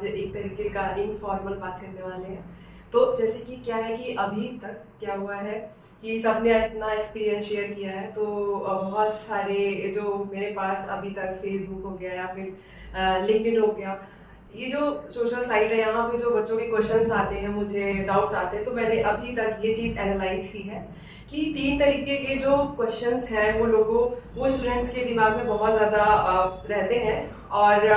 एक तरीके का इनफॉर्मल बात करने वाले हैं। तो जैसे कि क्या है कि अभी तक क्या हुआ है कि सबने अपना एक्सपीरियंस शेयर किया है, तो बहुत सारे जो मेरे पास अभी तक फेसबुक हो गया या फिर लिंक्डइन हो गया, ये जो सोशल साइट है, यहाँ पे जो बच्चों के क्वेश्चंस आते हैं, मुझे डाउट्स आते हैं, तो मैंने अभी तक ये चीज़ एनालाइज की है कि 3 तरीके के जो क्वेश्चंस हैं वो स्टूडेंट्स के दिमाग में बहुत ज़्यादा रहते हैं। और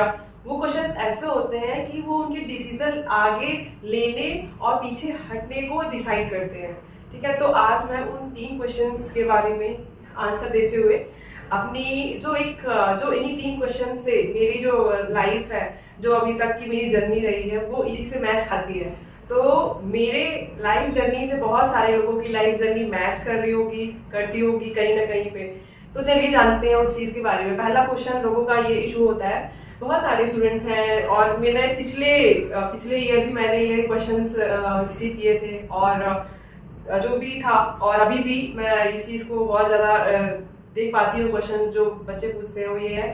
वो क्वेश्चंस ऐसे होते हैं कि वो उनके डिसीजन आगे लेने और पीछे हटने को डिसाइड करते हैं। ठीक है, तो आज मैं उन 3 क्वेश्चंस के बारे में आंसर देते हुए अपनी जो इन्हीं 3 क्वेश्चन से मेरी जो लाइफ है, जो अभी तक की मेरी जर्नी रही है, वो इसी से मैच खाती है। तो मेरे लाइफ जर्नी से बहुत सारे लोगों की लाइफ जर्नी मैच करती होगी कहीं ना कहीं पे। तो चलिए जानते हैं उस चीज़ के बारे में। पहला क्वेश्चन लोगों का ये इशू होता है, बहुत सारे स्टूडेंट्स हैं और मैंने पिछले ईयर भी मैंने ये क्वेश्चंस रिसीव किए थे, और जो भी था और अभी भी मैं इस चीज़ को बहुत ज़्यादा देख पाती हूँ। क्वेश्चंस जो बच्चे पूछते हैं वो ये है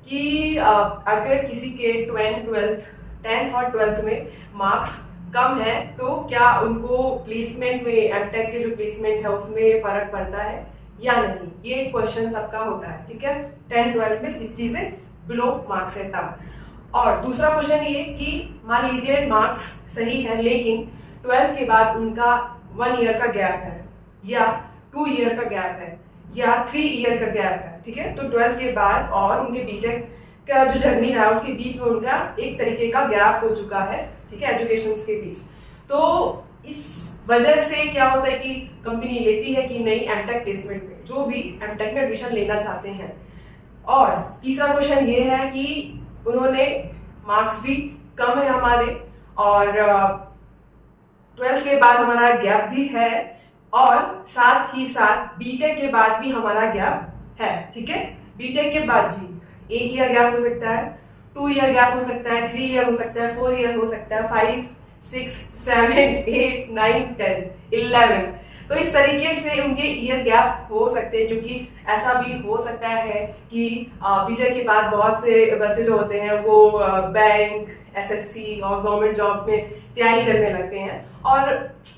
कि अगर किसी के 10th और 12th में मार्क्स कम है तो क्या उनको प्लेसमेंट में, एमटेक के जो प्लेसमेंट है उसमें फर्क पड़ता है या नहीं। ये क्वेश्चन सबका होता है। ठीक है, 10th-12th में 60 से बिलो मार्क्स है तब। और दूसरा क्वेश्चन ये कि मान लीजिए मार्क्स सही है लेकिन 12th के बाद उनका 1 ईयर का गैप है या 2 ईयर का गैप है या 3 ईयर का गैप है। ठीक है, तो 12th के बाद और उनके बीटेक का जो जर्नी रहा उसके बीच में उनका एक तरीके का गैप हो चुका है। ठीक है, एजुकेशन के बीच। तो इस वजह से क्या होता है कि कंपनी लेती है कि नहीं एमटेक प्लेसमेंट में जो भी एमटेक में एडमिशन लेना चाहते हैं। और तीसरा क्वेश्चन ये है कि उन्होंने मार्क्स भी कम है हमारे, और 12th के बाद हमारा गैप भी है, और साथ ही साथ बीटेक के बाद भी हमारा गैप है। ठीक है, बीटेक के बाद भी 1 ईयर गैप हो सकता है, 2 ईयर गैप हो सकता है, 3 ईयर हो सकता है, 4 ईयर हो सकता है, 5, 6, 7, 8, 9, 10, 11। तो इस तरीके से उनके ईयर गैप हो सकते हैं, क्योंकि ऐसा भी हो सकता है कि बीटेक के बाद बहुत से बच्चे जो होते हैं वो बैंक, एसएससी और गवर्नमेंट जॉब में तैयारी करने लगते हैं, और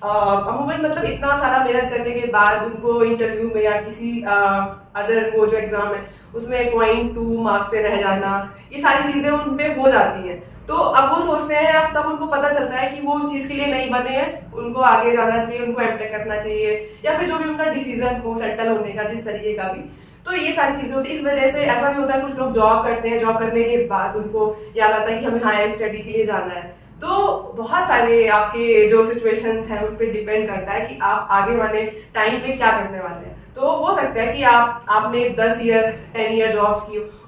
अमूमन मतलब इतना सारा मेहनत करने के बाद उनको इंटरव्यू में या किसी अदर वो जो एग्जाम है उसमें 0.2 मार्क्स से रह जाना, ये सारी चीजें उन पे हो जाती हैं। तो अब वो सोचते हैं, अब तब उनको पता चलता है कि वो उस चीज के लिए नहीं बने हैं, उनको आगे जाना चाहिए, उनको एमटेक करना चाहिए, या फिर जो भी उनका डिसीजन हो सेटल होने का जिस तरीके का भी। तो ये सारी चीजें होती है। इस वजह से ऐसा भी होता है कुछ लोग जॉब करते हैं, जॉब करने के बाद उनको याद आता है कि हमें हायर स्टडी के लिए जाना है। तो बहुत सारे आपके जो सिचुएशंस हैं उन पे डिपेंड करता है कि आप आगे वाले टाइम पे क्या करने वाले हैं। तो हो सकता है कि आपने 10 ईयर 10 ईयर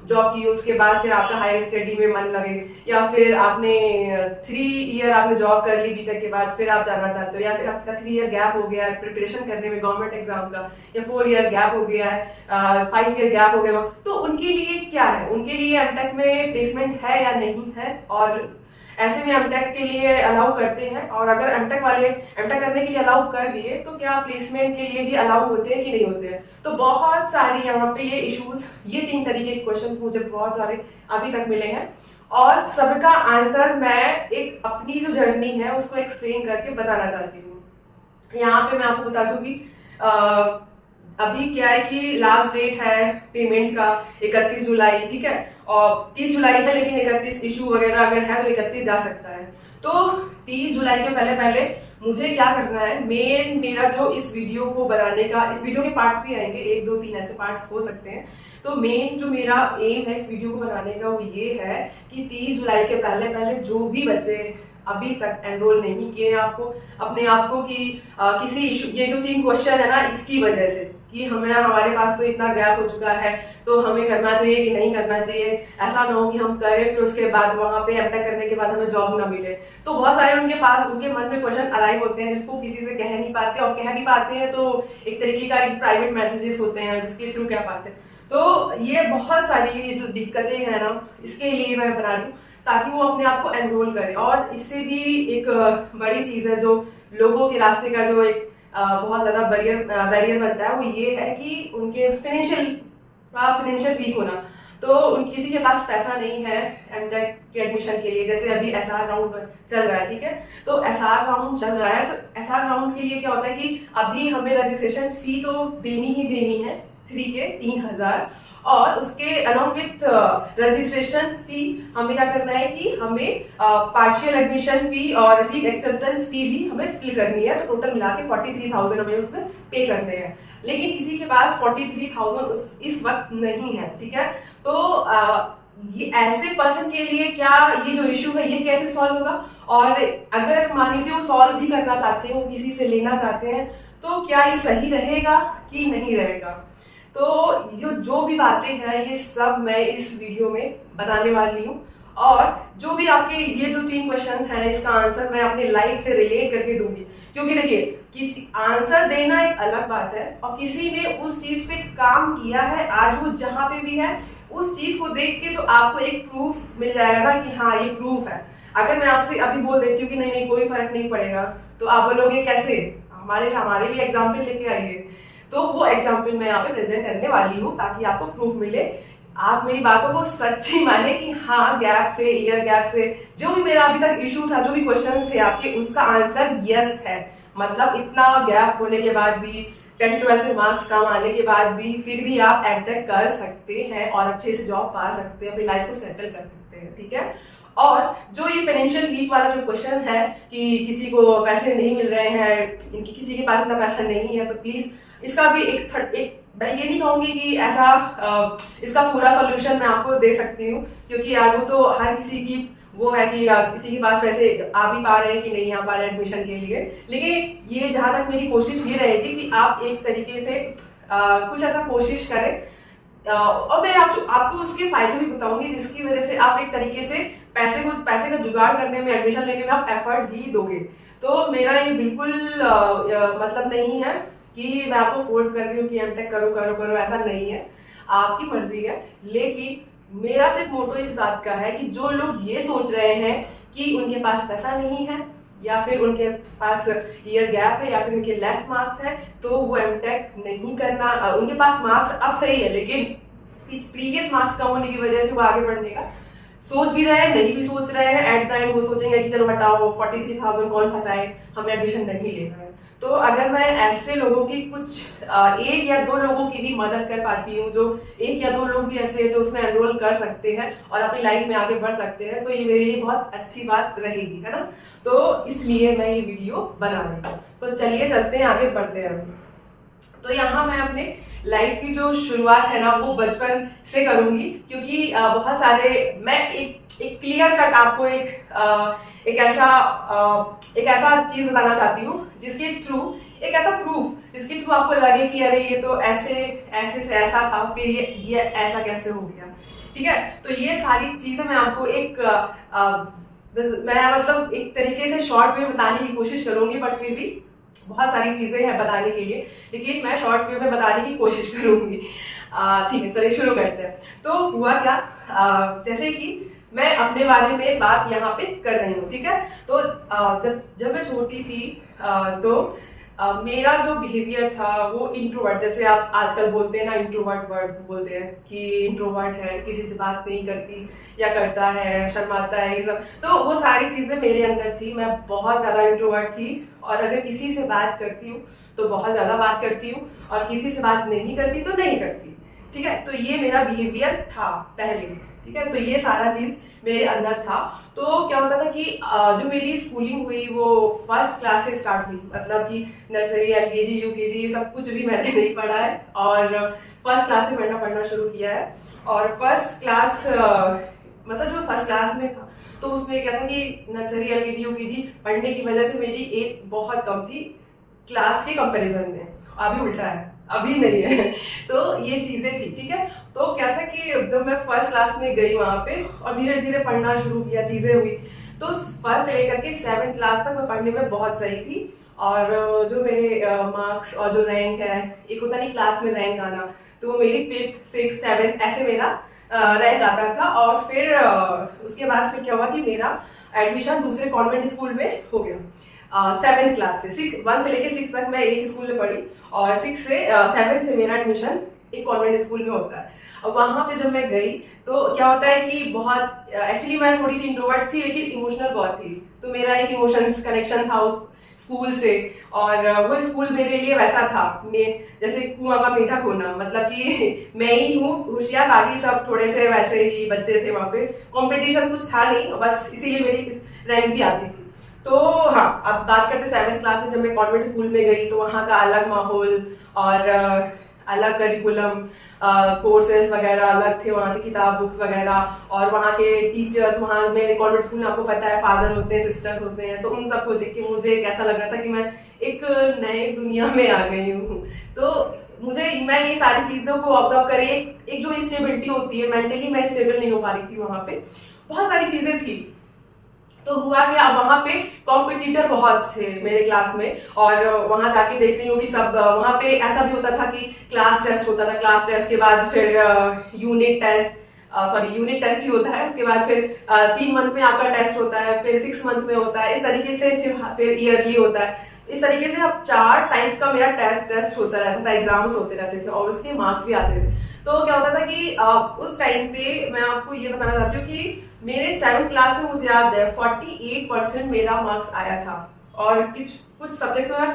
जॉब की, उसके बाद फिर आपका हायर स्टडी में मन लगे, या फिर आपने 3 ईयर आपने जॉब कर ली बीटेक के बाद, फिर आप जाना चाहते हो, या फिर आपका 3 ईयर गैप हो गया है प्रिपरेशन करने में गवर्नमेंट एग्जाम का, या 4 ईयर गैप हो गया है, 5 ईयर गैप हो गया। तो उनके लिए क्या है, उनके लिए एमटेक में प्लेसमेंट है या नहीं है, और ऐसे में एमटेक के लिए अलाउ करते हैं, और अगर एमटेक वाले एमटेक करने के लिए अलाउ कर दिए तो क्या प्लेसमेंट के लिए भी अलाउ होते हैं कि नहीं होते हैं। तो बहुत सारी यहाँ पे ये इश्यूज, ये 3 तरीके के क्वेश्चंस मुझे बहुत सारे अभी तक मिले हैं, और सबका आंसर मैं एक अपनी जो जर्नी है उसको एक्सप्लेन करके बताना चाहती हूँ। यहाँ पे मैं आपको बता दूँ कि अभी क्या है कि लास्ट डेट है पेमेंट का 31 जुलाई। ठीक है, और 30 जुलाई है, लेकिन 31 इशू वगैरह अगर है तो 31 जा सकता है। तो 30 जुलाई के पहले मुझे क्या करना है, मेरा जो इस वीडियो को बनाने का, इस वीडियो के पार्ट्स भी आएंगे, 1, 2, 3 ऐसे पार्ट्स हो सकते हैं। तो मेन जो मेरा एम है इस वीडियो को बनाने का वो ये है कि 30 जुलाई के पहले जो भी बच्चे अभी तक एनरोल नहीं किए हैं आपको अपने आप को कि किसी इशू, ये जो 3 क्वेश्चन है ना इसकी वजह से कि हमारे पास तो इतना गैप हो चुका है तो हमें करना चाहिए कि नहीं करना चाहिए, ऐसा ना हो कि हम करें फिर उसके बाद वहां पे एमटेक करने के बाद हमें जॉब ना मिले। तो बहुत सारे उनके मन में क्वेश्चन अराइव होते हैं जिसको किसी से कह नहीं पाते, और कह भी पाते हैं तो एक तरीके का एक प्राइवेट मैसेजेस होते हैं जिसके थ्रू कह पाते हैं। तो ये बहुत सारी जो दिक्कतें हैं ना, इसके लिए मैं बना रही हूँ ताकि वो अपने आप को एनरोल करें। और इससे भी एक बड़ी चीज है जो लोगों के रास्ते का जो एक बहुत ज्यादा बैरियर बनता है, वो ये है कि उनके फाइनेंशियल वीक होना। तो उन किसी के पास पैसा नहीं है एमटेक के एडमिशन के लिए, जैसे अभी एसआर राउंड चल रहा है, ठीक है, तो एसआर राउंड चल रहा है, तो एसआर राउंड के लिए क्या होता है कि अभी हमें रजिस्ट्रेशन फी तो देनी ही देनी है 3,000, और उसके अलॉन्ग विथ रजिस्ट्रेशन फी हमें क्या करना है कि हमें पार्शियल एडमिशन फी और सीट एक्सेप्टेंस फी भी हमें फिल करनी है, तो टोटल मिला के 43,000 हमें उसमें पे करने हैं। लेकिन किसी के पास 43,000 इस वक्त नहीं है, ठीक है, तो ये ऐसे पर्सन के लिए क्या ये जो इशू है ये कैसे सॉल्व होगा, और अगर मान लीजिए वो सॉल्व भी करना चाहते हैं, वो किसी से लेना चाहते हैं, तो क्या ये सही रहेगा कि नहीं रहेगा। तो जो भी बातें हैं ये सब मैं इस वीडियो में बताने वाली हूँ, और जो भी आपके ये जो 3 क्वेश्चंस हैं इसका आंसर मैं अपने लाइफ से रिलेट करके दूंगी, क्योंकि देखिए किसी आंसर देना एक अलग बात है, और किसी ने उस चीज पे काम किया है, आज वो जहां पे भी है उस चीज को देख के तो आपको एक प्रूफ मिल जाएगा ना कि हाँ ये प्रूफ है। अगर मैं आपसे अभी बोल देती हूँ कि नहीं नहीं कोई फर्क नहीं पड़ेगा, तो आप बोलोगे कैसे, हमारे लिए एग्जाम्पल लेके आइए, तो वो एग्जाम्पल मैं यहाँ पे प्रेजेंट करने वाली हूँ ताकि आपको प्रूफ मिले, आप मेरी बातों को सच्ची माने कि हाँ गैप से, ईयर गैप से जो भी मेरा अभी तक इशू था, जो भी क्वेश्चंस थे आपके, उसका आंसर यस है। मतलब इतना गैप होने के बाद भी, 10-12 में मार्क्स कम आने के बाद भी, फिर भी आप एमटेक कर सकते हैं और अच्छे से जॉब पा सकते हैं, अपनी लाइफ को सेटल कर सकते हैं, ठीक है। और जो ये फाइनेंशियल वीक वाला जो क्वेश्चन है कि किसी को पैसे नहीं मिल रहे हैं, इनकी किसी के पास इतना पैसा नहीं है, तो प्लीज इसका भी एक मैं ये नहीं कहूंगी कि ऐसा इसका पूरा सॉल्यूशन मैं आपको दे सकती हूँ, क्योंकि यार वो तो हर किसी की वो है कि किसी के पास पैसे आ भी पा रहे हैं कि नहीं आ पा रहे एडमिशन के लिए। लेकिन ये जहां तक मेरी कोशिश ये रहेगी कि आप एक तरीके से कुछ ऐसा कोशिश करें, और मैं आपको उसके फायदे भी बताऊंगी जिसकी वजह से आप एक तरीके से पैसे का जुगाड़ करने में, एडमिशन लेने में आप एफर्ट भी दोगे। तो मेरा ये बिल्कुल मतलब नहीं है कि मैं आपको फोर्स कर रही हूँ कि एमटेक करो करो करो, ऐसा नहीं है, आपकी मर्जी है। लेकिन मेरा सिर्फ मोटो इस बात का है कि जो लोग ये सोच रहे हैं कि उनके पास पैसा नहीं है, या फिर उनके पास ईयर गैप है, या फिर उनके लेस मार्क्स है, तो वो एमटेक नहीं करना, उनके पास मार्क्स अब सही है लेकिन प्रीवियस मार्क्स कम होने की वजह से वो आगे बढ़ने का सोच भी रहे हैं, नहीं भी सोच रहे हैं, एट द एंड वो सोचेंगे कि चलो हटाओ 43,000 कौन फंसाए, हमें एडमिशन नहीं लेना है। तो अगर मैं ऐसे लोगों की कुछ 1 या 2 लोगों की भी मदद कर पाती हूँ, जो 1 या 2 लोग भी ऐसे हैं जो उसमें एनरोल कर सकते हैं और अपनी लाइफ में आगे बढ़ सकते हैं, तो ये मेरे लिए बहुत अच्छी बात रहेगी, है ना। तो इसलिए मैं ये वीडियो बना रही हूँ। तो चलिए चलते हैं, आगे बढ़ते हैं। तो यहाँ मैं अपने लाइफ की जो शुरुआत है ना वो बचपन से करूंगी, क्योंकि बहुत सारे मैं एक क्लियर कट आपको एक ऐसा चीज बताना चाहती हूँ जिसके थ्रू, एक ऐसा प्रूफ जिसके थ्रू आपको लगे कि अरे ये तो ऐसे ऐसे से ऐसा था, फिर ये ऐसा कैसे हो गया, ठीक है। तो ये सारी चीजें मैं आपको मैं मतलब एक तरीके से शॉर्ट में बताने की कोशिश करूंगी, बट फिर भी बहुत सारी चीजें हैं बताने के लिए, लेकिन मैं शॉर्ट व्यू में बताने की कोशिश करूंगी। ठीक है, चलिए शुरू करते हैं। तो हुआ क्या, जैसे कि मैं अपने बारे में बात यहाँ पे कर रही हूँ, ठीक है। तो जब मैं छोटी थी तो मेरा जो बिहेवियर था वो इंट्रोवर्ट, जैसे आप आजकल बोलते हैं ना इंट्रोवर्ट वर्ड बोलते हैं कि इंट्रोवर्ट है, किसी से बात नहीं करती या करता है, शर्माता है, ये सब, तो वो सारी चीजें मेरे अंदर थी। मैं बहुत ज्यादा इंट्रोवर्ट थी, और अगर किसी से बात करती हूँ तो बहुत ज्यादा बात करती हूँ, और किसी से बात नहीं करती तो नहीं करती, ठीक है। तो ये मेरा बिहेवियर था पहले, ठीक है। तो ये सारा चीज मेरे अंदर था। तो क्या होता था कि जो मेरी स्कूलिंग हुई वो फर्स्ट क्लास से स्टार्ट हुई, मतलब कि नर्सरी, एलकेजी, यूकेजी ये सब कुछ भी मैंने नहीं पढ़ा है, और फर्स्ट क्लास से पढ़ना शुरू किया है। और फर्स्ट क्लास मतलब जो फर्स्ट क्लास में था तो उसमें क्या था कि नर्सरी, एलकेजी, यूकेजी पढ़ने की वजह से मेरी एज बहुत कम थी क्लास के कंपैरिजन में। अभी उल्टा है, अभी नहीं है। तो ये चीजें थी, ठीक है। तो क्या था कि जब मैं फर्स्ट क्लास में गई वहां पे और धीरे धीरे पढ़ना शुरू किया, चीजें हुई, तो फर्स्ट से लेकर के 7th क्लास तक मैं पढ़ने में बहुत सही थी। और जो मेरे मार्क्स और जो रैंक है, एक होता नहीं क्लास में रैंक आना, तो वो मेरी 5th, 6th, 7th ऐसे मेरा रैंक आता था। और फिर उसके बाद फिर क्या हुआ कि मेरा एडमिशन दूसरे कॉन्वेंट स्कूल में हो गया। 7th क्लास से 1 से लेके 6 तक मैं एक स्कूल में पढ़ी, और 6 से 7 से मेरा एडमिशन एक कॉन्वेंट स्कूल में होता है। अब वहां पे जब मैं गई तो क्या होता है कि बहुत एक्चुअली मैं थोड़ी सी इंट्रोवर्ट थी लेकिन इमोशनल बहुत थी, तो मेरा एक इमोशंस कनेक्शन था उस स्कूल से। और वो स्कूल मेरे लिए वैसा था, मैं जैसे कुआं का मीठा खोना, मतलब कि मैं ही हूँ होशियार, बाकी सब थोड़े से वैसे ही बच्चे थे। वहाँ पे कंपटीशन कुछ था नहीं, बस इसीलिए मेरी रैंक भी आती थी। तो हाँ, अब बात करते 7th क्लास में जब मैं कॉन्वेंट स्कूल में गई तो वहाँ का अलग माहौल और अलग करिकुलम, कोर्सेज वगैरह अलग थे, वहाँ की किताब बुक्स वगैरह, और वहाँ के टीचर्स, वहाँ में कॉन्वेंट स्कूल में आपको पता है फादर होते हैं, सिस्टर्स होते हैं, तो उन सबको देख के मुझे ऐसा लग रहा था कि मैं एक नए दुनिया में आ गई हूँ। तो मैं ये सारी चीज़ों को ऑब्जर्व करी, एक जो स्टेबिलिटी होती है, मेंटली मैं स्टेबल नहीं हो पा रही थी वहाँ पे, बहुत सारी चीज़ें थी। तो हुआ कि अब वहाँ पे कॉम्पिटिटर बहुत थे मेरे क्लास में, और वहाँ जाके देख रही हूँ कि सब वहाँ पे ऐसा भी होता था कि क्लास टेस्ट होता था, क्लास टेस्ट के बाद फिर यूनिट टेस्ट ही होता है, उसके बाद फिर 3 मंथ में आपका टेस्ट होता है, फिर 6 मंथ में होता है, इस तरीके से फिर ईयरली होता है। इस तरीके से अब 4 टाइम्स का मेरा टेस्ट होता रहता था, एग्जाम्स होते रहते थे और उसके मार्क्स भी आते थे। तो क्या होता था कि उस टाइम पे मैं आपको ये बताना चाहती हूँ कि मेरे 7th क्लास में मुझे याद है 48% मेरा मार्क्स आया था, और कुछ सब्जेक्ट्स में मैं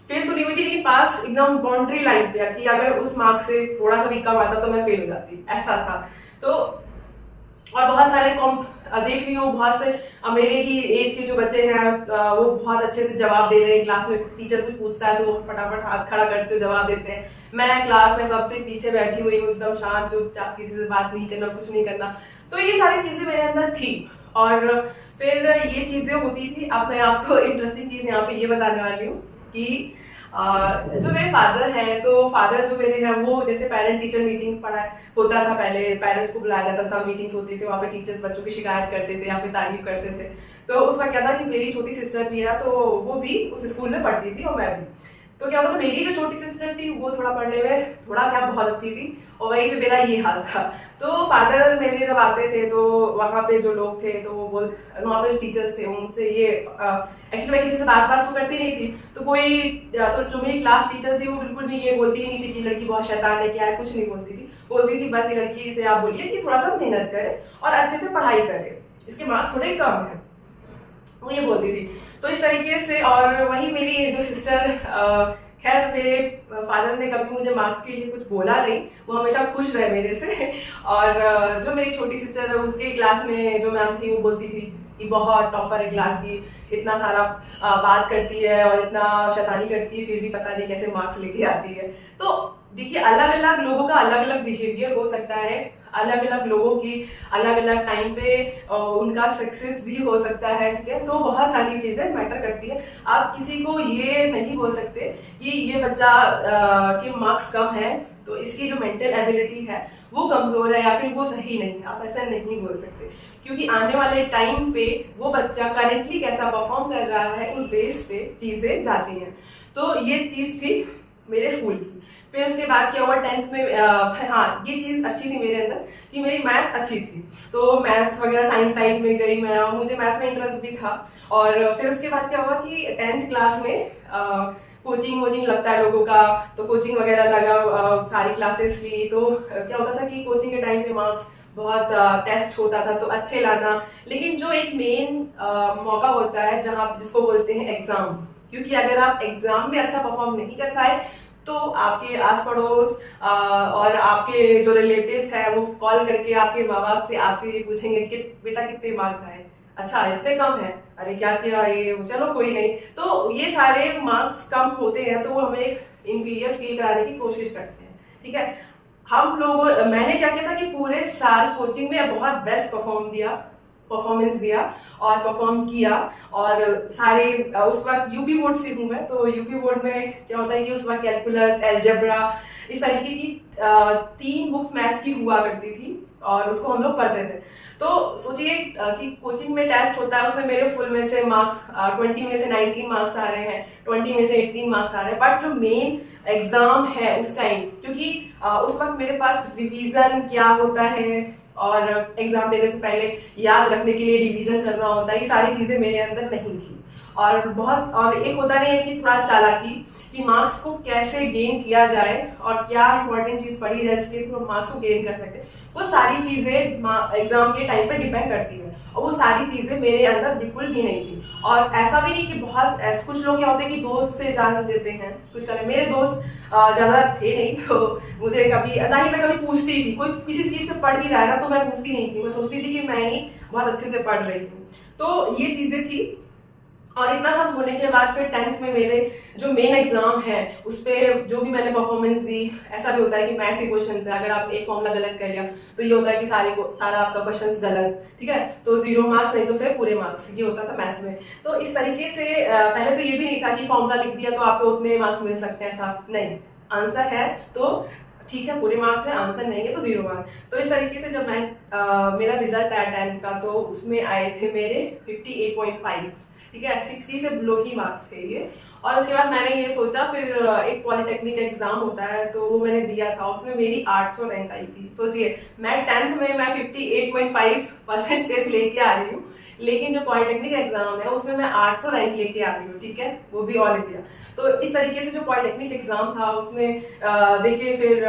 फेल तो नहीं हुई थी, लेकिन पास एकदम बाउंड्री लाइन पे, कि अगर उस मार्क्स से थोड़ा सा भी कम आता तो मैं फेल हो जाती, ऐसा था। तो और बहुत सारे देख रही हूँ, बहुत से मेरे ही एज के जो बच्चे हैं वो बहुत अच्छे से जवाब दे रहे हैं, क्लास में टीचर कुछ पूछता है तो वो फटाफट हाथ खड़ा करते जवाब देते हैं। मैं क्लास में सबसे पीछे बैठी हुई हूँ, एकदम शांत चुपचाप, किसी से बात नहीं करना, कुछ नहीं करना। तो ये सारी चीजें मेरे अंदर थी, और फिर ये चीजें होती थी। अब मैं आपको इंटरेस्टिंग चीज यहाँ पे ये बताने वाली हूँ कि जो मेरे फादर हैं, तो फादर जो मेरे हैं वो जैसे पेरेंट टीचर मीटिंग होता था, पहले पेरेंट्स को बुलाया जाता था, मीटिंग्स होती थी, वहाँ पे टीचर्स बच्चों की शिकायत करते थे या फिर तारीफ करते थे। तो उस वक्त क्या था कि मेरी छोटी सिस्टर भी है, तो वो भी उस स्कूल में पढ़ती थी और मैं भी। तो क्या होता था, मेरी जो छोटी सिस्टर थी वो थोड़ा पढ़ने में थोड़ा क्या बहुत अच्छी थी, और वहीं पे मेरा ये हाल था। तो फादर मेरे जब आते थे तो वहाँ पे जो लोग थे, तो वो वहाँ पे जो टीचर्स थे उनसे ये एक्चुअली मैं किसी से बात तो करती नहीं थी, तो तो जो मेरी क्लास टीचर थी वो बिल्कुल भी ये बोलती ही नहीं थी कि लड़की बहुत शैतान है, क्या है, कुछ नहीं बोलती थी। बोलती थी बस ये लड़की से आप बोलिए कि थोड़ा सा मेहनत करे और अच्छे से पढ़ाई करे, इसके मार्क्स थोड़े कम है, वो ये बोलती थी। तो इस तरीके से, और वही मेरी जो सिस्टर, खैर मेरे फादर ने कभी मुझे मार्क्स के लिए कुछ बोला नहीं, वो हमेशा खुश रहे मेरे से। और जो मेरी छोटी सिस्टर है उसके क्लास में जो मैम थी वो बोलती थी कि बहुत टॉपर है क्लास की, इतना सारा बात करती है और इतना शैतानी करती है, फिर भी पता नहीं कैसे मार्क्स लेके आती है। तो देखिए, अलग अलग लोगों का अलग अलग बिहेवियर हो सकता है, अलग अलग लोगों की अलग अलग टाइम पे उनका सक्सेस भी हो सकता है, ठीक है। तो बहुत सारी चीजें मैटर करती है। आप किसी को ये नहीं बोल सकते कि ये बच्चा के मार्क्स कम है तो इसकी जो मेंटल एबिलिटी है वो कमजोर है या फिर वो सही नहीं है, आप ऐसा नहीं बोल सकते, क्योंकि आने वाले टाइम पे वो बच्चा करेंटली कैसा परफॉर्म कर रहा है उस बेस पे चीजें जाती हैं। तो ये चीज थी मेरे स्कूल की। फिर उसके बाद क्या हुआ 10th में, हाँ ये चीज अच्छी थी मेरे अंदर कि मेरी मैथ्स अच्छी थी, तो मैथ्स वगैरह साइंस साइड में गई मैं, मुझे मैथ्स में इंटरेस्ट भी था। और फिर उसके बाद क्या हुआ कि 10th क्लास में कोचिंग लगता है लोगों का, तो कोचिंग वगैरह लगा, सारी क्लासेस ली। तो क्या होता था कि कोचिंग के टाइम पे मार्क्स बहुत टेस्ट होता था तो अच्छे लाना, लेकिन जो एक मेन मौका होता है जहाँ जिसको बोलते हैं एग्जाम, क्योंकि अगर आप एग्जाम में अच्छा परफॉर्म नहीं कर पाए तो आपके आस पड़ोस और आपके जो रिलेटिव्स हैं वो कॉल करके आपके माँ बाप से आपसे ये पूछेंगे कि बेटा कितने मार्क्स आए, अच्छा इतने कम है, अरे क्या किया ये, चलो कोई नहीं। तो ये सारे मार्क्स कम होते हैं तो वो हमें एक इंफीरियर फील कराने की कोशिश करते हैं, ठीक है। मैंने क्या किया था कि पूरे साल कोचिंग में बहुत बेस्ट परफॉर्मेंस दिया और परफॉर्म किया। और सारे उस वक्त यूपी बोर्ड से हूँ मैं, तो यूपी बोर्ड में क्या होता है कि उस वक्त कैलकुलस, अलजेब्रा, इस तरीके की 3 बुक्स मैथ्स की हुआ करती थी और उसको हम लोग पढ़ते थे। तो सोचिए कि कोचिंग में टेस्ट होता है, उसमें मेरे फुल में से मार्क्स 20 में से 19 मार्क्स आ रहे हैं, 20 में से 18 मार्क्स आ रहे हैं। बट जो मेन एग्जाम है उस टाइम, क्योंकि उस वक्त मेरे पास रिवीजन क्या होता है और एग्जाम देने से पहले याद रखने के लिए रिवीजन करना होता है, ये सारी चीजें मेरे अंदर नहीं थी। और बहुत, और एक होता नहीं है कि थोड़ा चालाकी कि मार्क्स को कैसे गेन किया जाए और क्या इंपॉर्टेंट चीज पढ़ी जाए इसके थ्रू मार्क्स को गेन कर सकते हैं, वो सारी चीजें एग्जाम के टाइम पे डिपेंड करती है। और वो सारी चीजें मेरे अंदर बिल्कुल भी नहीं थी। और ऐसा भी नहीं कि बहुत कुछ लोग क्या होते हैं कि दोस्त से जान देते हैं कुछ करें, मेरे दोस्त ज्यादा थे नहीं, तो मुझे कभी ना ही मैं कभी पूछती थी, कोई किसी चीज से पढ़ भी रहा है ना तो मैं पूछती नहीं थी, मैं सोचती थी कि मैं ही बहुत अच्छे से पढ़ रही हूँ। तो ये चीजें थी। और इतना सब होने के बाद फिर 10th में मेरे जो मेन एग्जाम है उस पर जो भी मैंने परफॉर्मेंस दी, ऐसा भी होता है कि मैथ्स के क्वेश्चन है, अगर आपने एक फॉर्मूला गलत कर लिया तो ये होता है कि सारा आपका क्वेश्चन गलत, ठीक है, तो 0 मार्क्स, नहीं तो फिर पूरे मार्क्स, ये होता था मैथ्स में। तो इस तरीके से पहले तो ये भी नहीं था कि फॉर्मूला लिख दिया तो आपको उतने मार्क्स मिल सकते हैं, ऐसा नहीं, आंसर है तो ठीक है पूरे मार्क्स है, आंसर नहीं है तो 0 मार्क्स। तो इस तरीके से जब मैं मेरा रिजल्ट आया 10th का तो उसमें आए थे मेरे 58.5, ठीक है, 60 से बिलो ही मार्क्स थे ये। और उसके बाद मैंने ये सोचा, फिर एक पॉलिटेक्निक एग्जाम होता है तो वो मैंने दिया था, उसमें मेरी 800 रैंक आई थी। सोचिए मैं 10th में मैं 58.5% लेके आ रही हूँ, लेकिन जो पॉलिटेक्निक एग्जाम है उसमें मैं 800 रैंक लेके आ रही हूँ, ठीक है, वो भी ऑल इंडिया। तो इस तरीके से जो पॉलिटेक्निक एग्जाम था उसमें देखिए फिर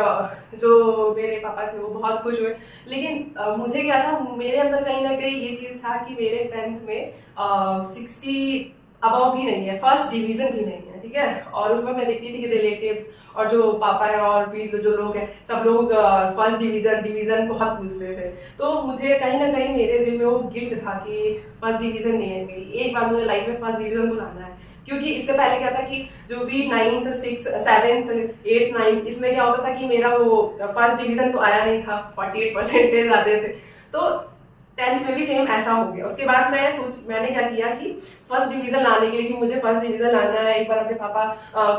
जो मेरे पापा थे वो बहुत खुश हुए। लेकिन मुझे क्या था, मेरे अंदर कहीं ना कहीं ये चीज था कि मेरे 10th में 60 अबव भी नहीं है, फर्स्ट डिवीजन भी नहीं है, ठीक है। और उस वक्त मैं देखती थी कि रिलेटिव्स और जो पापा है और भी जो लोग हैं सब लोग फर्स्ट डिवीजन बहुत पूछते थे। तो मुझे कहीं ना कहीं मेरे दिल में वो गिल्ट था कि फर्स्ट डिवीजन नहीं है मेरी, एक बार मुझे लाइफ में फर्स्ट डिवीजन तो लाना है। क्योंकि इससे पहले क्या था कि जो भी 9th 6th 7th 8th 9th इसमें क्या होता था कि मेरा वो फर्स्ट डिवीजन तो आया नहीं था, 48% आते थे। तो 10th में भी सेम ऐसा हो गया। उसके बाद मैंने क्या किया कि फर्स्ट डिवीजन लाने के लिए, कि मुझे फर्स्ट डिवीजन लाना है, एक बार अपने पापा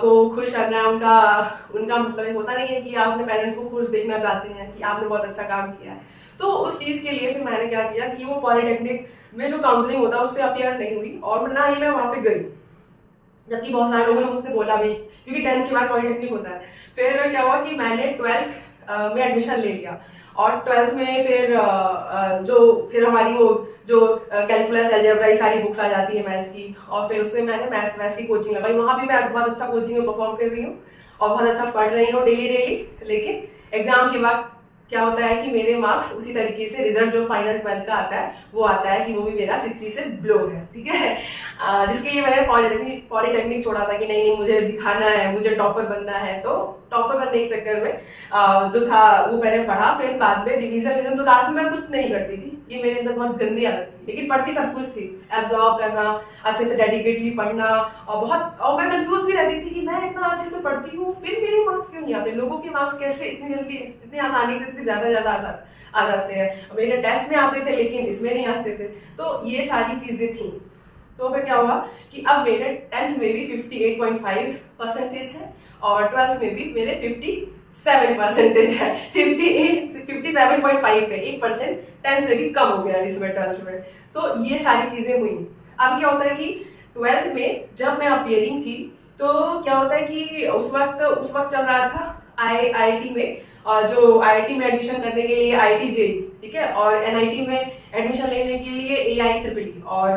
को खुश करना है, उनका मतलब होता नहीं है कि आप अपने पेरेंट्स को खुश देखना चाहते हैं कि आपने बहुत अच्छा काम किया है। तो उस चीज के लिए फिर मैंने क्या किया कि वो पॉलिटेक्निक में जो काउंसलिंग होता है उस पर अपियर नहीं हुई और ना ही मैं वहां पे गई, जबकि बहुत सारे लोगों ने मुझसे बोला भी, क्योंकि 10th के बाद पॉलिटेक्निक होता है। फिर क्या हुआ कि मैंने 12th में एडमिशन ले लिया और 12th में फिर हमारी वो जो कैलकुलस अलजेब्रा सारी बुक्स आ जाती है मैथ्स की, और फिर उसमें मैंने मैथ्स की कोचिंग लगाई। वहां भी मैं बहुत अच्छा कोचिंग में परफॉर्म कर रही हूँ और बहुत अच्छा पढ़ रही हूँ डेली। लेकिन एग्जाम के बाद क्या होता है कि मेरे मार्क्स उसी तरीके से, रिजल्ट जो फाइनल 12th का आता है वो आता है कि वो भी मेरा 60 से बिलो है, ठीक है। जिसके लिए मैंने पॉलिटेक्निक छोड़ा था कि नहीं मुझे दिखाना है, मुझे टॉपर बनना है। तो टॉपर बनने के चक्कर में जो था वो मैंने पढ़ा। फिर बाद में रिवीजन तो लास्ट में मैं कुछ नहीं करती थी, ये मेरे अंदर बहुत गंदी आदत थी, लेकिन पढ़ती सब कुछ थी, एब्जॉर्ब करना, अच्छे से डेडिकेटली पढ़ना, और मैं कंफ्यूज भी रहती थी कि मैं इतना अच्छे से पढ़ती हूँ फिर मेरे मार्क्स क्यों नहीं आते, लोगों के मार्क्स कैसे इतनी जल्दी इतनी आसानी से इतने ज्यादा आ जाते हैं, मेरे टेस्ट में आते थे लेकिन इसमें नहीं आते थे। तो ये सारी चीजें थी। तो फिर क्या हुआ कि अब मेरे 10th में भी 58.5% है और 12th में भी मेरे 57% है, 57.5 है, 1% 10th से भी कम हो गया इसमें 12th में। तो ये सारी चीजें हुई। अब क्या होता है कि 12th में जब मैं अपियरिंग थी तो क्या होता है कि उस वक्त चल रहा था IIT में, जो IIT में एडमिशन करने के लिए IIT JEE, ठीक है, और NIT में एडमिशन लेने के लिए AIEEE, और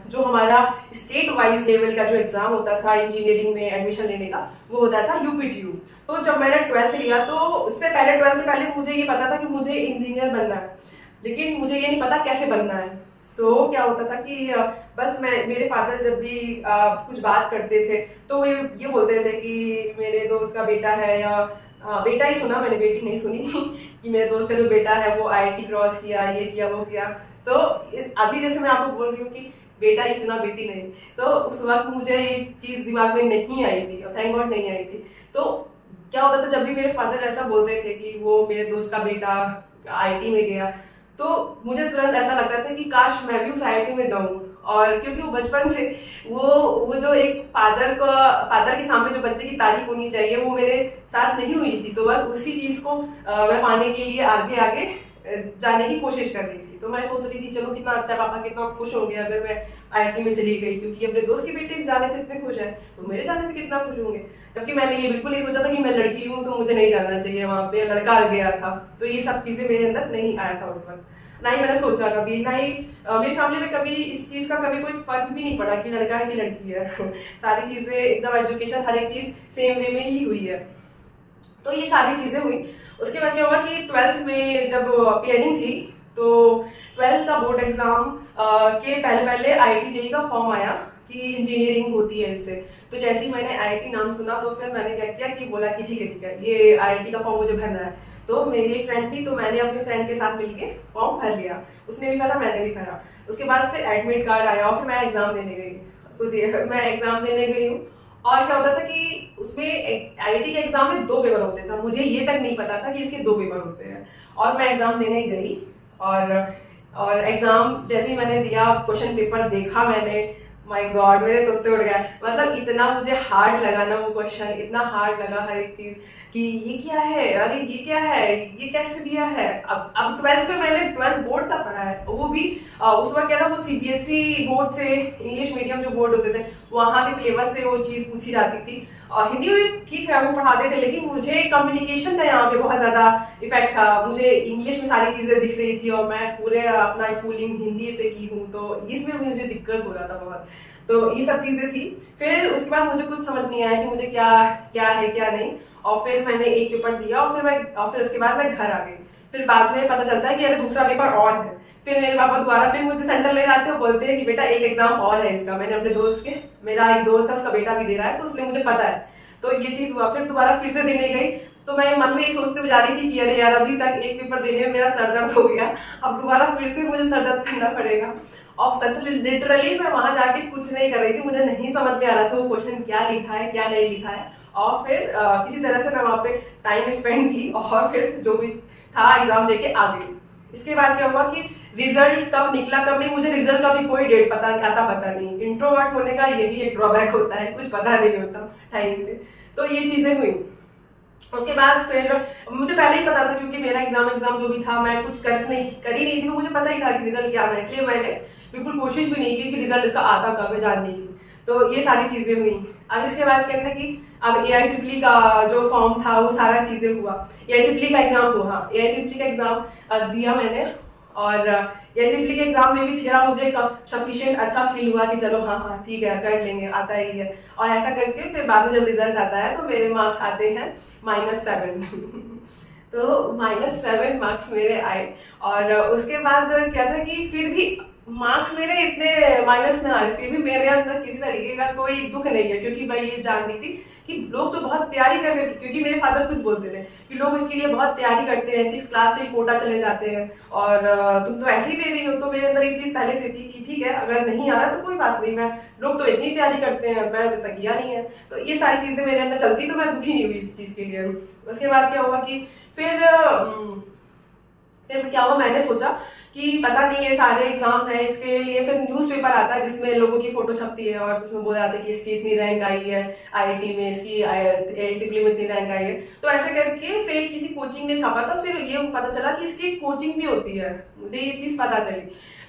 जो हमारा स्टेट वाइज लेवल का जो एग्जाम होता था इंजीनियरिंग में एडमिशन लेने का वो होता था UPTU। तो जब मैंने 12th लिया तो उससे पहले 12th के पहले मुझे ये पता था कि मुझे इंजीनियर बनना है, लेकिन मुझे ये नहीं पता कैसे बनना है। तो क्या होता था कि बस मेरे फादर जब भी कुछ बात करते थे तो वो ये बोलते थे कि मेरे दोस्त का बेटा है, या बेटा ही सुना मैंने, बेटी नहीं सुनी कि मेरे दोस्त का जो बेटा है वो IIT क्रॉस किया, ये किया वो किया। तो अभी जैसे मैं आपको बोल रही हूँ कि बेटा ही सुना बेटी नहीं, तो उस वक्त मुझे ये चीज दिमाग में नहीं आई थी, और थैंक गॉड नहीं आई थी। तो क्या होता था जब भी मेरे फादर ऐसा बोलते थे कि वो मेरे दोस्त का बेटा IIT में गया, तो मुझे तुरंत ऐसा लगता था कि काश मैं भी उस IIT में जाऊं। और क्योंकि वो बचपन से वो जो एक फादर के सामने जो बच्चे की तारीफ होनी चाहिए वो मेरे साथ नहीं हुई थी, तो बस उसी चीज को मैं पाने के लिए आगे जाने की कोशिश कर रही थी। तो मैं सोच रही थी चलो कितना अच्छा, पापा कितना खुश होंगे अगर मैं आईआईटी में चली गई, क्योंकि अपने दोस्त की बेटी जाने से इतने खुश है तो मेरे जाने से कितना खुश होंगे। जबकि मैंने ये बिल्कुल नहीं सोचा था कि मैं लड़की हूँ तो मुझे नहीं जाना चाहिए वहाँ पे, लड़का आ गया था। तो ये सब चीज़ें मेरे अंदर नहीं आया था उस वक्त, ना ही मैंने सोचा कभी, ना ही मेरी फैमिली में कभी इस चीज़ का कभी कोई फर्क भी नहीं पड़ा कि लड़का है कि लड़की है। सारी चीज़ें एकदम, एजुकेशन हर एक चीज़ सेम वे में ही हुई है। तो ये सारी चीज़ें हुई। उसके बाद क्या हुआ कि 12th में जब प्लानिंग थी तो 12th का बोर्ड एग्जाम के पहले पहले IIT जेईई का फॉर्म आया कि इंजीनियरिंग होती है इससे। तो जैसे ही मैंने IIT नाम सुना तो फिर मैंने क्या किया कि बोला कि ठीक है ये IIT का फॉर्म मुझे भरना है। तो मेरी एक फ्रेंड थी तो मैंने अपने फ्रेंड के साथ मिलके फॉर्म भर लिया, उसने भी भरा मैंने भी भरा। उसके बाद फिर एडमिट कार्ड आया और फिर मैं एग्जाम देने गई। सोचिए मैं एग्जाम देने गई हूँ और क्या होता था कि उसमें IIT के एग्जाम में 2 पेपर होते थे, मुझे ये तक नहीं पता था कि इसके 2 पेपर होते हैं। और मैं एग्जाम देने गई और एग्जाम जैसे ही मैंने दिया, क्वेश्चन पेपर देखा मैंने, माय गॉड मेरे तोते उड़ गए। मतलब इतना मुझे हार्ड लगा ना वो क्वेश्चन, इतना हार्ड लगा हर एक चीज कि ये क्या है, अरे ये क्या है, ये कैसे दिया है। अब 12th में मैंने 12th बोर्ड का पढ़ा है, वो भी उस वक्त क्या था, वो CBSE बोर्ड से, इंग्लिश मीडियम जो बोर्ड होते थे वहाँ के सिलेबस से वो चीज़ पूछी जाती थी। और हिंदी में ठीक है वो पढ़ाते थे, लेकिन मुझे कम्युनिकेशन का यहाँ पे बहुत ज़्यादा इफेक्ट था। मुझे इंग्लिश में सारी चीज़ें दिख रही थी और मैं पूरे अपना स्कूलिंग हिंदी से की हूँ, तो इसमें मुझे दिक्कत हो रहा था बहुत। तो ये सब चीज़ें थी। फिर उसके बाद मुझे कुछ समझ नहीं आया कि मुझे क्या क्या है क्या नहीं। और फिर मैंने एक पेपर दिया और फिर उसके बाद मैं घर आ गई। फिर बाद में पता चलता है कि अरे दूसरा पेपर और है। फिर मेरे पापा दोबारा फिर मुझे सेंटर ले जाते हो, बोलते हैं कि बेटा एक एग्जाम और है इसका। मैंने अपने दोस्त के, मेरा एक दोस्त है उसका बेटा भी दे रहा है तो इसलिए मुझे पता है। तो ये चीज हुआ। फिर दोबारा फिर से देने गई तो मैं मन में ये सोचते हुए जा रही थी कि अरे यार अभी तक एक पेपर देने में मेरा सर दर्द हो गया, अब दोबारा फिर से मुझे सर दर्द करना पड़ेगा। और सच लिटरली मैं वहां जाके कुछ नहीं कर रही थी, मुझे नहीं समझ में आ रहा था वो क्वेश्चन क्या लिखा है क्या नहीं लिखा है। और फिर किसी तरह से मैं वहाँ पे टाइम स्पेंड की और फिर जो भी था एग्जाम देके आ गई। इसके बाद क्या हुआ कि रिजल्ट कब निकला कब नहीं, मुझे रिजल्ट का भी कोई डेट पता नहीं। इंट्रोवर्ट होने का यही एक ड्रॉबैक होता है, कुछ पता नहीं होता टाइम पे। तो ये चीजें हुई। उसके बाद फिर मुझे पहले ही पता था, क्योंकि मेरा एग्जाम जो भी था मैं कुछ कर ही नहीं थी, तो मुझे पता ही था कि रिजल्ट क्या आना है। इसलिए मैंने बिल्कुल कोशिश भी नहीं की कि रिजल्ट इसका आता कब है जानने की। तो ये सारी चीजें हुई। अब इसके बाद क्या था कि अब AIEEE का जो फॉर्म था वो सारा चीजें हुआ, AIEEE का एग्जाम हुआ। हाँ, AIEEE का एग्जाम दिया मैंने और AIEEE के एग्जाम में भी थोड़ा मुझे सफिशिएंट अच्छा फील हुआ कि चलो हाँ ठीक है कर लेंगे, आता ही है। और ऐसा करके फिर बाद में जब रिजल्ट आता है तो मेरे मार्क्स आते हैं -7। तो -7 मार्क्स मेरे आए। और उसके बाद क्या था कि फिर भी मार्क्स मेरे इतने माइनस में आ रहे, फिर भी मेरे अंदर किसी तरीके का कोई दुख नहीं है, क्योंकि मैं ये जान रही थी कि लोग तो बहुत तैयारी कर रहे थे। क्योंकि मेरे फादर खुद बोलते थे कि लोग इसके लिए बहुत तैयारी करते हैं, 6 क्लास से कोटा चले जाते हैं और तुम तो ऐसे ही दे रही हो। तो मेरे अंदर एक चीज पहले से थी कि ठीक है अगर नहीं आ रहा तो कोई बात नहीं, मैं लोग तो इतनी तैयारी करते हैं, मैं तो तक किया नहीं है। तो ये सारी चीजें मेरे अंदर चलती, तो मैं दुखी नहीं हुई इस चीज के लिए। उसके बाद क्या हुआ कि फिर क्या हुआ, मैंने सोचा कि पता नहीं ये सारे एग्जाम है, इसके लिए फिर न्यूज़पेपर आता है जिसमें लोगों की फोटो छपती है और उसमें बोला जाता है कि इसकी इतनी रैंक आई है IIT में, इसकी AIEEE में इतनी रैंक आई है। तो ऐसे करके फिर किसी कोचिंग ने छापा था, फिर ये पता चला कि इसकी कोचिंग भी होती है, मुझे ये चीज़ पता चली।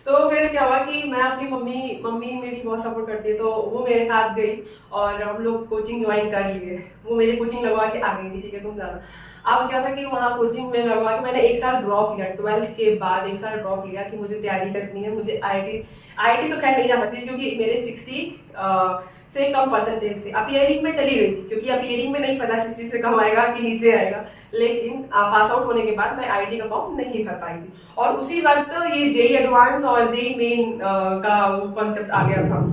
तो फिर क्या हुआ कि मैं अपनी मम्मी मेरी बहुत सपोर्ट करती है, तो वो मेरे साथ गई और हम लोग कोचिंग ज्वाइन कर लिए। वो मेरी कोचिंग लगवा के आ गई कि ठीक है तुम जाना। अब क्या था कि वहाँ कोचिंग में लगवा के मैंने 1 साल ड्रॉप लिया, 12th के बाद 1 साल ड्रॉप लिया कि मुझे तैयारी करनी है। मुझे IIT तो खैर नहीं जा सकती क्योंकि मेरे 60 से कम परसेंटेज थे। अपीयरिंग में चली गई थी, क्योंकि अपीयरिंग में नहीं पता 60 से कम आएगा कि नीचे आएगा। लेकिन पास आउट होने के बाद मैं IIT का फॉर्म नहीं भर पाई थी। और उसी वक्त ये JEE एडवांस और JEE मेन का कॉन्सेप्ट आ गया था,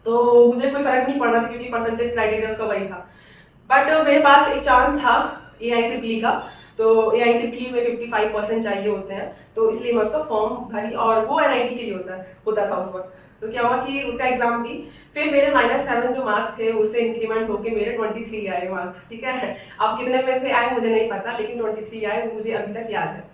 तो मुझे कोई फर्क नहीं पड़ रहा था क्योंकि परसेंटेज क्राइटेरिया उसका वही था। बट मेरे पास एक चांस था AIEEE का, तो AIEEE में 55% चाहिए होते हैं, तो इसलिए मैं उसका फॉर्म भरी और वो NIT के लिए होता था उस वक्त। तो क्या हुआ कि उसका एग्जाम दी, फिर मेरे -7 जो मार्क्स थे उससे इंक्रीमेंट होके मेरे 23 आए मार्क्स। ठीक है, अब कितने में से आए मुझे नहीं पता, लेकिन 23 आए, मुझे अभी तक याद है।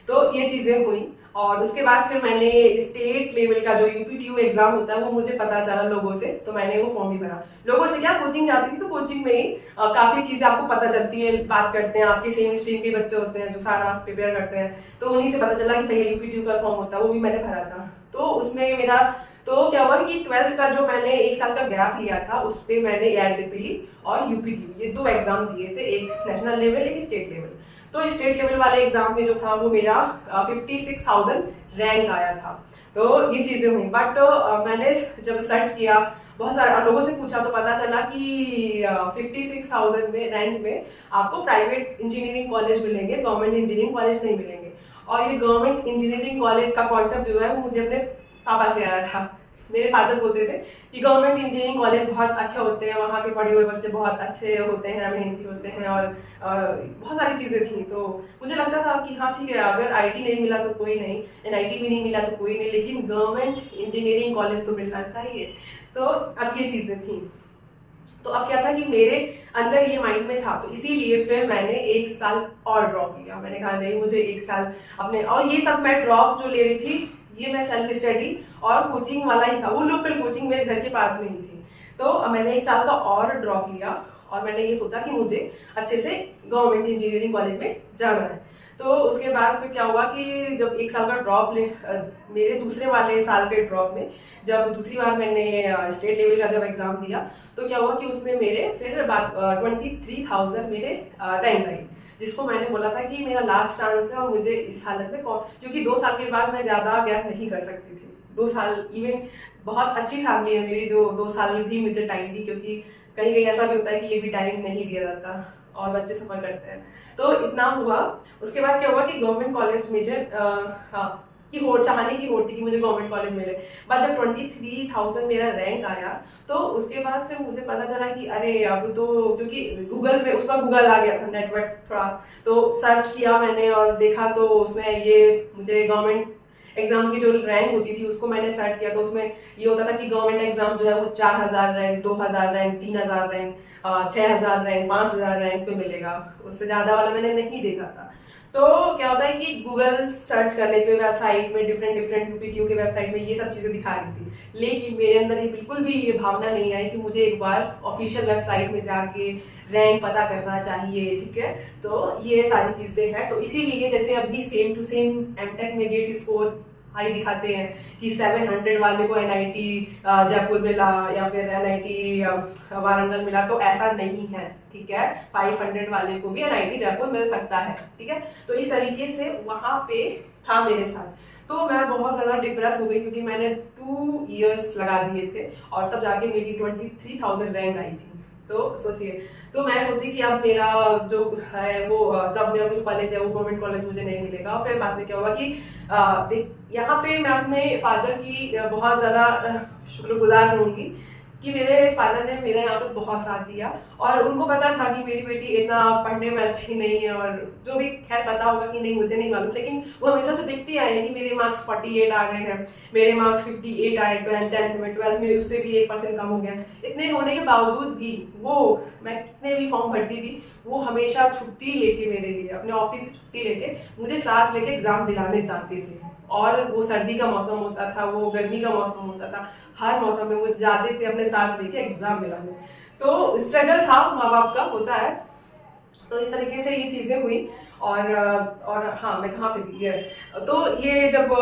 तो ये चीजें हुई। और उसके बाद फिर मैंने स्टेट लेवल का जो यूपीटीयू एग्जाम होता है वो मुझे पता चला लोगों से, तो मैंने वो फॉर्म भी भरा। लोगों से क्या, कोचिंग जाती थी तो कोचिंग में ही काफी चीजें आपको पता चलती है, बात करते हैं, आपके सेम स्ट्रीम के बच्चे होते हैं जो सारा प्रिपेयर करते हैं, तो उन्हीं से पता चला कि भैया यूपीटीयू का फॉर्म होता है, वो भी मैंने भरा था। तो उसमें मेरा तो क्या हुआ कि 12th का जो मैंने 1 साल का गैप लिया था उस पर मैंने AITPL और यूपीटीयू ये 2 एग्जाम दिए थे, एक नेशनल लेवल एक स्टेट लेवल। तो स्टेट लेवल वाले एग्जाम में जो था वो मेरा 56,000 रैंक आया था। तो ये चीजें हुई, बट मैंने जब सर्च किया, बहुत सारे लोगों से पूछा, तो पता चला कि 56,000 में रैंक में आपको प्राइवेट इंजीनियरिंग कॉलेज मिलेंगे, गवर्नमेंट इंजीनियरिंग कॉलेज नहीं मिलेंगे। और ये गवर्नमेंट इंजीनियरिंग कॉलेज का कॉन्सेप्ट जो है वो मुझे अपने पापा से आया था। मेरे फादर बोलते थे कि गवर्नमेंट इंजीनियरिंग कॉलेज बहुत अच्छे होते हैं, वहाँ के पढ़े हुए बच्चे बहुत अच्छे होते हैं, मेहनती होते हैं, और बहुत सारी चीज़ें थी। तो मुझे लगता था कि हाँ ठीक है, अगर आईटी नहीं मिला तो कोई नहीं, एनआईटी भी नहीं मिला तो कोई नहीं, लेकिन गवर्नमेंट इंजीनियरिंग कॉलेज तो मिलना चाहिए। तो अब ये चीज़ें थी। तो अब क्या था कि मेरे अंदर ये माइंड में था, तो इसीलिए फिर मैंने 1 साल और ड्रॉप लिया। मैंने कहा नहीं, मुझे 1 साल अपने, और ये सब मैं ड्रॉप जो ले रही थी ये मैं सेल्फ स्टडी और कोचिंग वाला ही था, वो लोकल कोचिंग मेरे घर के पास में ही थी। तो मैंने 1 साल का और ड्रॉप लिया और मैंने ये सोचा कि मुझे अच्छे से गवर्नमेंट इंजीनियरिंग कॉलेज में जाना है। तो उसके बाद फिर क्या हुआ कि जब 1 साल का ड्रॉप मेरे दूसरे वाले साल के ड्रॉप में जब दूसरी बार मैंने स्टेट लेवल का जब एग्जाम दिया, तो क्या हुआ कि उसमें मेरे फिर 23,000 मेरे रैंक आई, जिसको मैंने बोला था कि मेरा लास्ट चांस है और मुझे इस हालत में क्योंकि 2 साल के बाद मैं ज़्यादा गैप नहीं कर सकती थी। 2 साल, इवन बहुत अच्छी फैमिली है मेरी जो 2 साल भी मुझे टाइम दी, क्योंकि कहीं कहीं ऐसा भी होता है कि ये भी टाइम नहीं दिया जाता और बच्चे सफर करते हैं। तो इतना हुआ। उसके बाद क्या हुआ कि गवर्नमेंट कॉलेज मुझे की होड़ चाहने की होड़ थी कि मुझे गवर्नमेंट कॉलेज मिले। बट जब 23,000 मेरा रैंक आया तो उसके बाद फिर मुझे पता चला कि अरे अब तो, क्योंकि गूगल में उस वक्त गूगल आ गया था, नेटवर्क थोड़ा, तो सर्च किया मैंने और देखा तो उसमें ये मुझे गवर्नमेंट एग्जाम की जो रैंक होती थी उसको मैंने सर्च किया, तो उसमें ये होता था कि गवर्नमेंट एग्जाम जो है वो 4,000 rank, 2,000 rank, 3,000 rank, 6,000 rank, 5,000 rank पे मिलेगा, उससे ज्यादा वाला मैंने नहीं देखा था। तो क्या होता है कि गूगल सर्च करने पे वेबसाइट में डिफरेंट यूपीटीयू के वेबसाइट में ये सब चीजें दिखा रही थी, लेकिन मेरे अंदर ये बिल्कुल भी ये भावना नहीं आई कि मुझे एक बार ऑफिशियल वेबसाइट में जाके रैंक पता करना चाहिए। ठीक है, तो ये सारी चीजें हैं। तो इसीलिए जैसे अभी सेम टू सेम एमटेक में गेट स्कोर हाई दिखाते हैं कि 700 वाले को एनआईटी जयपुर मिला या फिर एनआईटी वारंगल मिला, तो ऐसा नहीं है। ठीक है, 500 वाले को भी एनआईटी जयपुर मिल सकता है। ठीक है, तो इस तरीके से वहां पे था मेरे साथ। तो मैं बहुत ज्यादा डिप्रेस हो गई क्योंकि मैंने 2 इयर्स लगा दिए थे और तब जाके मेरी 23,000 रैंक आई थी। तो सोचिए, तो मैं सोची कि अब मेरा जो है वो जब मेरा जो कॉलेज है वो गवर्नमेंट कॉलेज मुझे नहीं मिलेगा। फिर बाद में क्या हुआ कि यहाँ पे मैं अपने फादर की बहुत ज़्यादा शुक्रगुजार रहूँगी कि मेरे फादर ने मेरा यहाँ पे बहुत साथ दिया, और उनको पता था कि मेरी बेटी इतना पढ़ने में अच्छी नहीं है, और जो भी खैर पता होगा कि नहीं मुझे नहीं मालूम, लेकिन वो हमेशा से देखते आए हैं कि मेरे मार्क्स 48 आ गए हैं, मेरे मार्क्स 58 आए 10th में, 12th में उससे भी 1% कम हो गया। इतने होने के बावजूद भी वो, मैं कितने भी फॉर्म भरती थी, वो हमेशा छुट्टी लेके मेरे लिए, अपने ऑफिस से छुट्टी लेके मुझे साथ लेके एग्जाम दिलाने जाते थे। और वो सर्दी का मौसम होता था, वो गर्मी का मौसम होता था, हर मौसम में मुझे जाते थे अपने साथ लेके एग्जाम दिलाने। तो स्ट्रगल था, माँ बाप का होता है। तो इस तरीके से ये चीजें हुई। और हाँ, मैं कहाँ पे थी, तो ये जब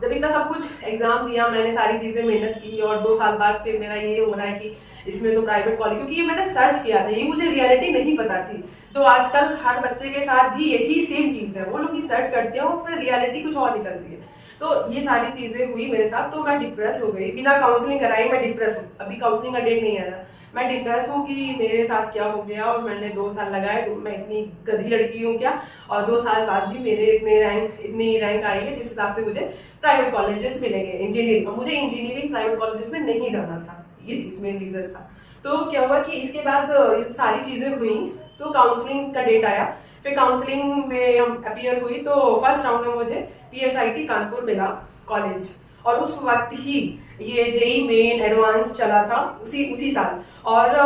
इतना सब कुछ एग्जाम दिया, मैंने सारी चीजें मेहनत की, और 2 साल बाद फिर मेरा ये हो रहा है कि इसमें तो प्राइवेट कॉलेज, क्योंकि ये मैंने सर्च किया था, ये मुझे रियलिटी नहीं पता थी, जो आजकल हर बच्चे के साथ भी यही सेम चीज है, वो लोग ही सर्च करते हैं और फिर रियलिटी कुछ और निकलती है। तो ये सारी चीजें हुई मेरे साथ, तो मैं डिप्रेस हो गई, बिना काउंसलिंग कराई मैं डिप्रेस हूँ। अभी काउंसलिंग का डेट नहीं आया, मैं डिप्रेस हूँ कि मेरे साथ क्या हो गया, और मैंने 2 साल लगाए, तो मैं इतनी गधी लड़की हूँ क्या, और 2 साल बाद भी मेरे इतनी रैंक आई है जिस हिसाब से मुझे प्राइवेट कॉलेजेस मिलेंगे इंजीनियरिंग, और मुझे इंजीनियरिंग प्राइवेट कॉलेजेस में नहीं जाना था, ये चीज मेन रीजन था। तो क्या हुआ कि इसके बाद सारी चीजें हुई, तो काउंसलिंग का डेट आया, फिर काउंसलिंग में हम अपीयर हुई, तो फर्स्ट राउंड में मुझे PSIT कानपुर मिला कॉलेज, और उस वक्त ही ये जेई मेन एडवांस चला था उसी साल, और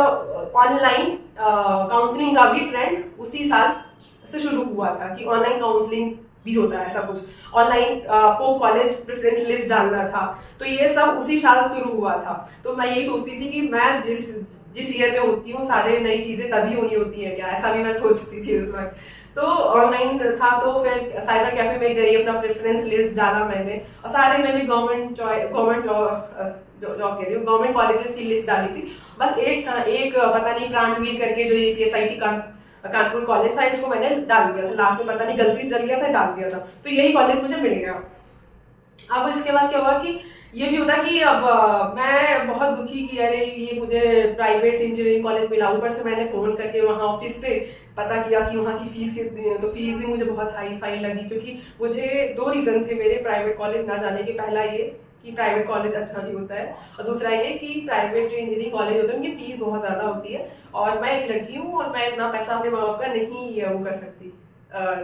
ऑनलाइन काउंसलिंग का भी ट्रेंड उसी साल से शुरू हुआ था कि ऑनलाइन काउंसलिंग भी होता है ऐसा कुछ, ऑनलाइन आपको कॉलेज प्रेफरेंस लिस्ट डालना था, तो ये सब उसी साल शुरू हुआ था। तो मैं यही सोचती थी कि मैं जिस जिस ईयर में होती हूँ सारे नई चीजें तभी होनी होती है क्या, ऐसा भी मैं सोचती थी उस वक्त। तो ऑनलाइन था, तो फिर साइबर कैफे में गई, अपना प्रेफरेंस लिस्ट डाला मैंने, और सारे मैंने गवर्नमेंट जॉब के लिए गवर्नमेंट कॉलेजेस की लिस्ट डाली थी। बस एक पता नहीं प्राणवीर करके जो APSIT कानपुर कॉलेज था, इसको मैंने डाल दिया था लास्ट में, पता नहीं गलती से डल गया था, डाल दिया था, तो यही कॉलेज मुझे मिल गया। अब इसके बाद क्या हुआ कि ये भी होता कि अब मैं बहुत दुखी कि अरे ये मुझे प्राइवेट इंजीनियरिंग कॉलेज मिला, ऊपर से मैंने फोन करके वहाँ ऑफिस पे पता किया कि वहाँ की फीस कितनी है, तो फीस भी मुझे बहुत हाई फाई लगी, क्योंकि मुझे 2 रीजन थे मेरे प्राइवेट कॉलेज ना जाने के। पहला ये कि प्राइवेट कॉलेज अच्छा नहीं होता है, और दूसरा ये कि प्राइवेट जो इंजीनियरिंग कॉलेज होते हैं उनकी फीस बहुत ज़्यादा होती है, और मैं एक लड़की हूँ और मैं इतना पैसा अपने माँ बाप का नहीं वो कर सकती।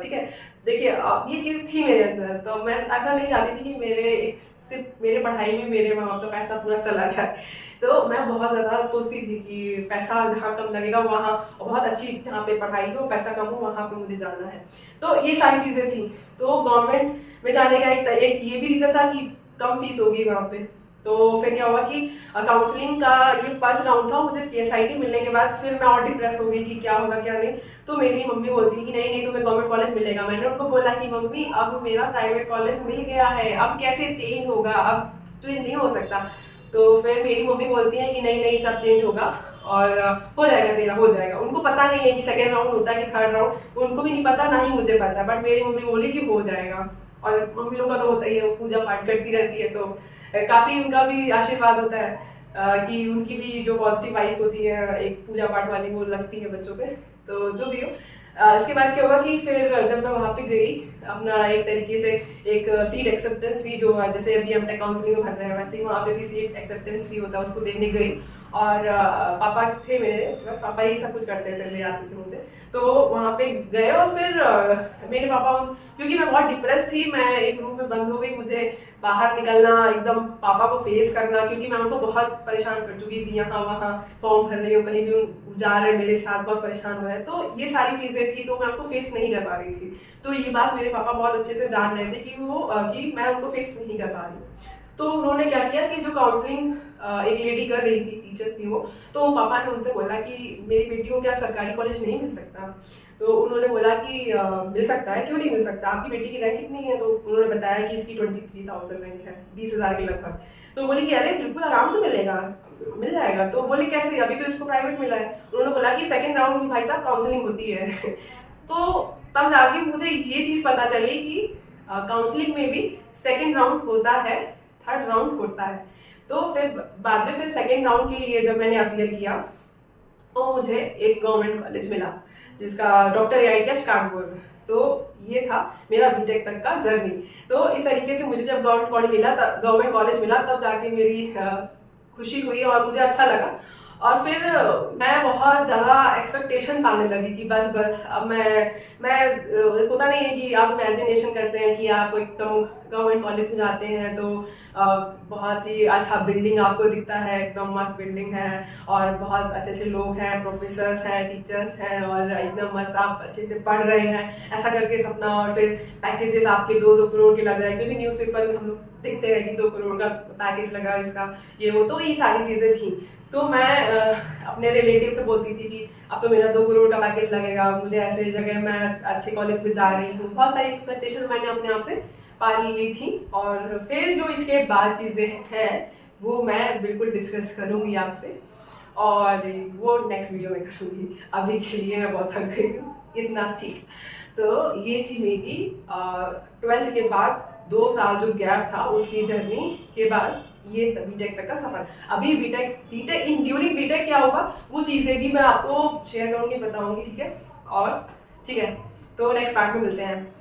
ठीक है, देखिए ये चीज़ थी मेरे अंदर, तो मैं ऐसा नहीं चाहती थी कि सिर्फ मेरे पढ़ाई में मेरे माँ बाप का पैसा पूरा चला जाए। तो मैं बहुत ज़्यादा सोचती थी कि पैसा जहाँ कम लगेगा वहाँ, और बहुत अच्छी जहाँ पे पढ़ाई हो, पैसा कम हो, वहाँ पे मुझे जाना है। तो ये सारी चीज़ें थी। तो गवर्नमेंट में जाने का एक ये भी रीज़न था कि कम फीस होगी वहाँ पे। तो फिर क्या हुआ कि काउंसलिंग का ये फर्स्ट राउंड था, मुझे PSIT मिलने के बाद फिर मैं और डिप्रेस हो गई कि क्या होगा क्या नहीं। तो मेरी मम्मी बोलती कि नहीं नहीं तुम्हें गवर्नमेंट कॉलेज मिलेगा। मैंने उनको बोला कि मम्मी अब मेरा प्राइवेट कॉलेज मिल गया है, अब कैसे चेंज होगा, अब चेंज नहीं हो सकता। तो फिर मेरी मम्मी बोलती है कि नहीं नहीं सब चेंज होगा और हो जाएगा तेरा, हो जाएगा। उनको पता नहीं है कि सेकेंड राउंड होता है कि थर्ड राउंड, उनको भी नहीं पता, ना ही मुझे पता, बट मेरी मम्मी बोली कि हो जाएगा। और मम्मी लोग का तो होता ही है, वो पूजा पाठ करती रहती है, तो काफी उनका भी आशीर्वाद होता है कि उनकी भी जो पॉजिटिव वाइब्स होती है एक पूजा पाठ वाली वो लगती है बच्चों पे। तो जो भी हो, इसके बाद क्या हुआ कि फिर जब मैं वहाँ पे गई, अपना एक तरीके से एक सीट एक्सेप्टेंस फी जो है, जैसे अभी हम टेक काउंसलिंग में भर रहे हैं वैसे ही वहाँ पे भी सीट एक्सेप्टेंस फी होता है, उसको देने गई। और पापा थे मेरे उस वक्त, पापा ही सब कुछ करते थे, ले आते थे मुझे। तो वहाँ पे गए और फिर मेरे पापा, क्योंकि मैं बहुत डिप्रेस थी, मैं एक रूम में बंद हो गई, मुझे बाहर निकलना, एकदम पापा को फेस करना, क्योंकि मैं उनको बहुत परेशान कर चुकी थी, यहाँ वहाँ फॉर्म भर रही हूँ, कहीं भी जा रहे मेरे साथ, बहुत परेशान हो रहे हैं। तो ये सारी चीज़ें थी, तो मैं उनको फेस नहीं कर पा रही थी। तो ये बात मेरे पापा बहुत अच्छे से जान रहे थे कि मैं उनको फेस नहीं कर पा रही हूँ। तो उन्होंने क्या किया कि जो काउंसलिंग एक लेडी कर रही थी, टीचर्स थी वो, तो पापा ने उनसे बोला कि मेरी बेटी को क्या सरकारी कॉलेज नहीं मिल सकता। तो उन्होंने बोला कि मिल सकता है, क्यों नहीं मिल सकता, आपकी बेटी की रैंक कितनी है। तो उन्होंने बताया कि इसकी 23,000 रैंक है, 20,000 के लगभग। तो बोली कि अरे बिल्कुल आराम से मिलेगा, मिल जाएगा। तो बोली कैसे, अभी तो इसको प्राइवेट मिला है। उन्होंने बोला कि सेकेंड राउंड में भाई साहब काउंसलिंग होती है। तो तब जाके मुझे ये चीज़ पता चली कि काउंसलिंग में भी सेकेंड राउंड होता है, थर्ड राउंड होता है। तो फिर बाद में फिर सेकेंड राउंड के लिए जब मैंने अपियर किया, तो मुझे एक गवर्नमेंट कॉलेज मिला जिसका डॉक्टर AITH कानपुर। तो ये था मेरा बीटेक तक का जर्नी। तो इस तरीके से मुझे जब गवर्नमेंट कॉलेज मिला तब जाके मेरी खुशी हुई और मुझे अच्छा लगा। और फिर मैं बहुत ज़्यादा एक्सपेक्टेशन पाने लगी कि बस अब मैं होता नहीं है कि आप इमेजिनेशन करते हैं कि आप एकदम गवर्नमेंट कॉलेज में जाते हैं तो बहुत ही अच्छा बिल्डिंग आपको दिखता है, एकदम मस्त बिल्डिंग है और बहुत अच्छे अच्छे लोग हैं, प्रोफेसर्स हैं, टीचर्स हैं और एकदम मस्त आप अच्छे से पढ़ रहे हैं, ऐसा करके सपना। और फिर पैकेजेस आपके 2-2 करोड़ के लग रहे हैं, क्योंकि न्यूज़पेपर में हम लोग देखते हैं कि 2 करोड़ का पैकेज लगा इसका, ये वो। तो ये सारी चीज़ें थी। तो मैं अपने रिलेटिव से बोलती थी कि अब तो मेरा 2 करोड़ का पैकेज लगेगा, मुझे ऐसे जगह, मैं अच्छे कॉलेज में जा रही हूँ, बहुत सारी एक्सपेक्टेशन मैंने अपने आप से पाल ली थी। और फिर जो इसके बाद चीज़ें हैं वो मैं बिल्कुल डिस्कस करूँगी आपसे, और वो नेक्स्ट वीडियो में करूँगी। अभी के लिए मैं बहुत थक गई हूँ, इतना ठीक। तो ये थी मेरी 12th के बाद 2 साल जो गैप था उसकी जर्नी के बाद ये बीटेक तक का सफर। अभी बीटेक इन ड्यूरिंग बीटेक क्या होगा वो चीज़ें भी मैं आपको शेयर करूँगी, बताऊँगी, ठीक है। और ठीक है, तो नेक्स्ट पार्ट में मिलते हैं।